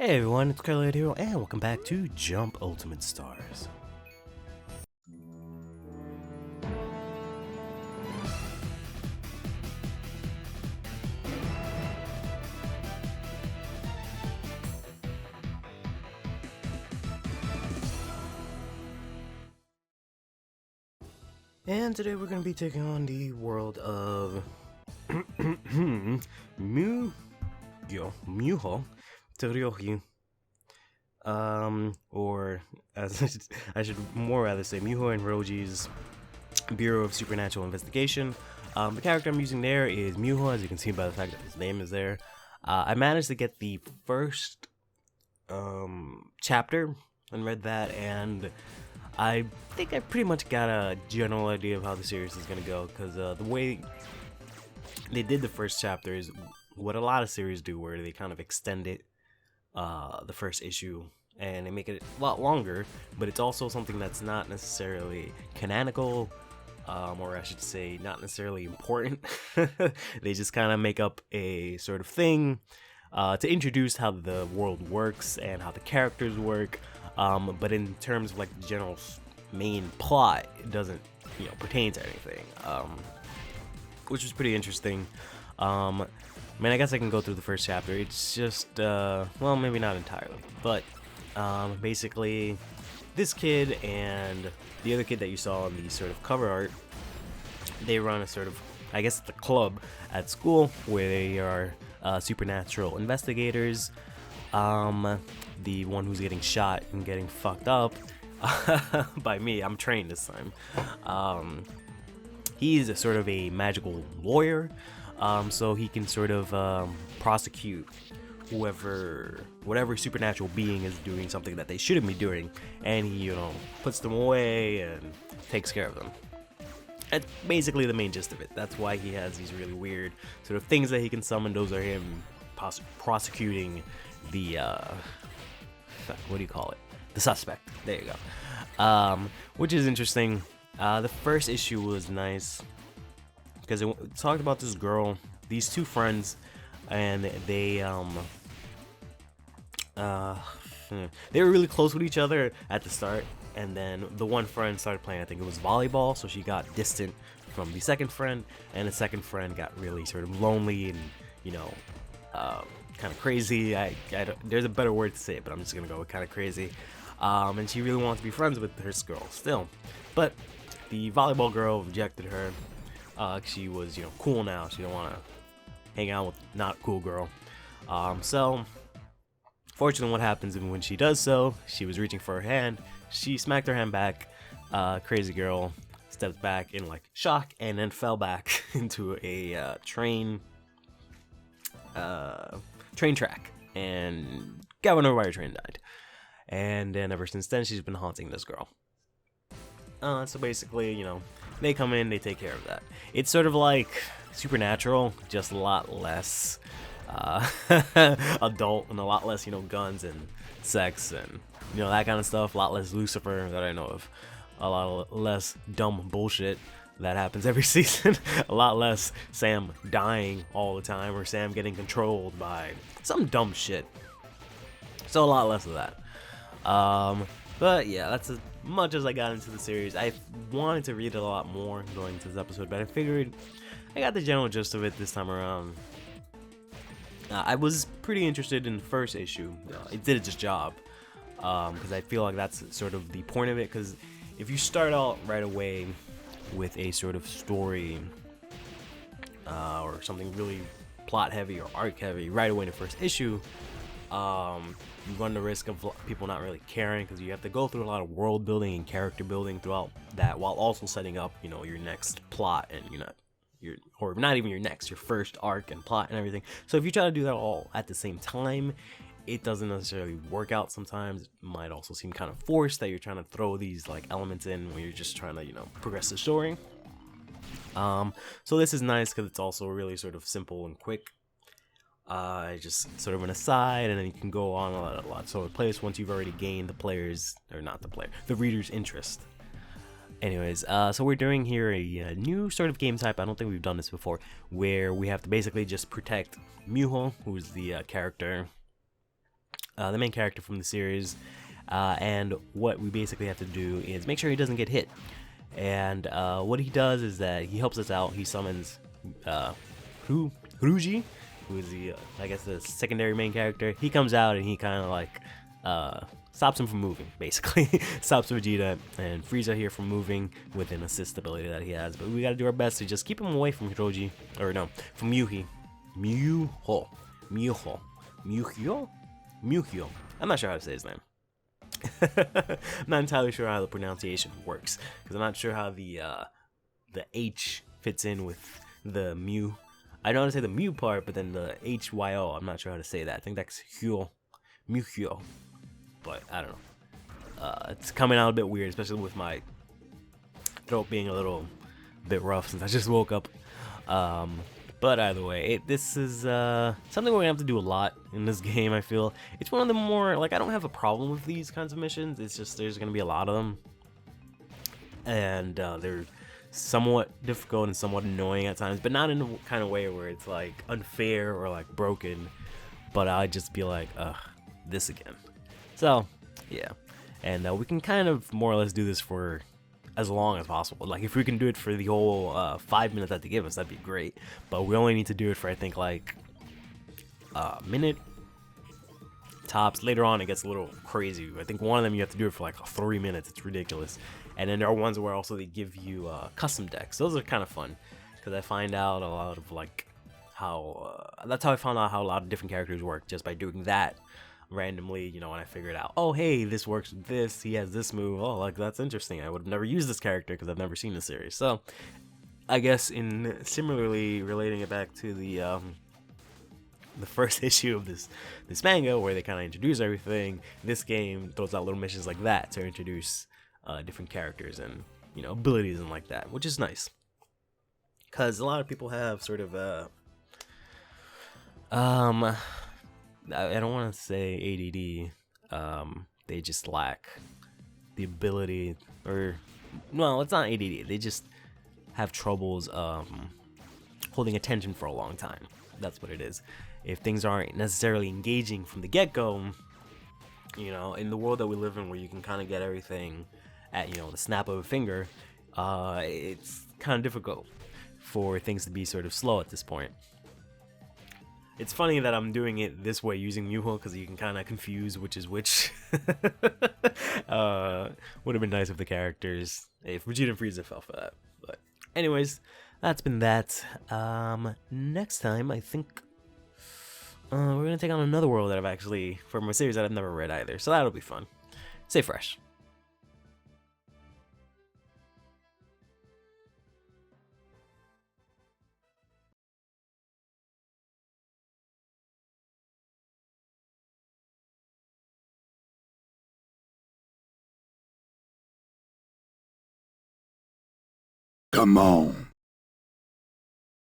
Hey everyone, it's CurlyHairedHero, and welcome back to Jump Ultimate Stars. And today we're going to be taking on the world of Muhyo Roji. Or as I should more rather say, Muhyo and Roji's Bureau of Supernatural Investigation. The character I'm using there is Muhyo, as you can see by the fact that his name is there. I managed to get the first chapter and read that, and I think I pretty much got a general idea of how the series is going to go, because the way they did the first chapter is what a lot of series do, where they kind of extend it, the first issue, and they make it a lot longer, but it's also something that's not necessarily canonical, or I should say not necessarily important. They just kind of make up a sort of thing to introduce how the world works and how the characters work, but in terms of like the general main plot, it doesn't pertain to anything, which was pretty interesting. I mean, I guess I can go through the first chapter. It's just, well, maybe not entirely, but basically, this kid and the other kid that you saw in the sort of cover art, they run a sort of, I guess it's a club at school where they are supernatural investigators. The one who's getting shot and getting fucked up by me, I'm trained this time. He's a sort of a magical lawyer, so he can sort of prosecute whatever supernatural being is doing something that they shouldn't be doing, and he, puts them away and takes care of them. That's basically the main gist of it. That's why he has these really weird sort of things that he can summon. Those are him prosecuting the, what do you call it? The suspect. There you go. Which is interesting. The first issue was nice because it talked about this girl, these two friends, and they were really close with each other at the start, and then the one friend started playing, I think it was volleyball, so she got distant from the second friend, and the second friend got really sort of lonely and kind of crazy. There's a better word to say it, but I'm just gonna go with kind of crazy. And she really wanted to be friends with this girl still, but the volleyball girl rejected her. She was cool now. She don't want to hang out with not cool girl. So fortunately, what happens when she does so, she was reaching for her hand, she smacked her hand back. Crazy girl stepped back in like shock and then fell back into a train track and got run over by a train, died. And then ever since then, she's been haunting this girl. So basically, they come in, they take care of that. It's sort of like Supernatural, just a lot less adult and a lot less, guns and sex and, that kind of stuff. A lot less Lucifer that I know of. A lot less dumb bullshit that happens every season. A lot less Sam dying all the time or Sam getting controlled by some dumb shit. So a lot less of that. But yeah, that's as much as I got into the series. I wanted to read it a lot more going into this episode, but I figured I got the general gist of it this time around. I was pretty interested in the first issue. It did its job, because I feel like that's sort of the point of it, because if you start out right away with a sort of story or something really plot heavy or arc heavy right away in the first issue, you run the risk of people not really caring, because you have to go through a lot of world building and character building throughout that, while also setting up, your next plot and or not even your first arc and plot and everything. So if you try to do that all at the same time, it doesn't necessarily work out sometimes. It might also seem kind of forced that you're trying to throw these like elements in when you're just trying to, progress the story. So this is nice because it's also really sort of simple and quick. Just sort of an aside, and then you can go on a lot. So it plays once you've already gained the reader's interest. Anyways, so we're doing here a new sort of game type. I don't think we've done this before, where we have to basically just protect Muhyo, who's the character the main character from the series, and what we basically have to do is make sure he doesn't get hit. And what he does is that he helps us out. He summons Roji, who is the I guess the secondary main character. He comes out and he kind of like stops him from moving, basically. Stops Vegeta and Frieza here from moving with an assist ability that he has. But we gotta do our best to just keep him away from Roji, or no, from Muhyo. Muhyo. I'm not sure how to say his name. I'm not entirely sure how the pronunciation works, because I'm not sure how the H fits in with the Mu. I know how to say the Mu part, but then the HYO, I'm not sure how to say that. I think that's Hyo, Muhyo, but I don't know. It's coming out a bit weird, especially with my throat being a little bit rough since I just woke up. But either way, this is something we're gonna have to do a lot in this game. I feel it's one of the more, like, I don't have a problem with these kinds of missions. It's just there's gonna be a lot of them, and they're somewhat difficult and somewhat annoying at times, but not in a kind of way where it's like unfair or like broken. But I just be like, ugh, this again. So yeah, and we can kind of more or less do this for as long as possible. Like, if we can do it for the whole 5 minutes that they give us, that'd be great. But we only need to do it for, I think, like a minute tops. Later on, it gets a little crazy. I think one of them you have to do it for like 3 minutes. It's ridiculous. And then there are ones where also they give you custom decks. Those are kind of fun, because I find out a lot of like how that's how I found out how a lot of different characters work, just by doing that randomly, you know, when I figured out, oh hey, this works with this, he has this move, oh, like, that's interesting, I would have never used this character because I've never seen the series. So I guess in similarly relating it back to the first issue of this manga, where they kind of introduce everything, this game throws out little missions like that to introduce different characters and, you know, abilities and like that, which is nice, because a lot of people have sort of I don't want to say ADD. They just lack the ability, or, well, it's not ADD. They just have troubles holding attention for a long time. That's what it is. If things aren't necessarily engaging from the get-go, you know, in the world that we live in, where you can kind of get everything at, you know, the snap of a finger, it's kind of difficult for things to be sort of slow at this point. It's funny that I'm doing it this way using Muhyo, because you can kind of confuse which is which. Would have been nice if the characters, if Vegeta and Frieza fell for that. But anyways, that's been that. Next time, I think we're going to take on another world that I've actually, from a series that I've never read either. So that'll be fun. Stay fresh. Come on.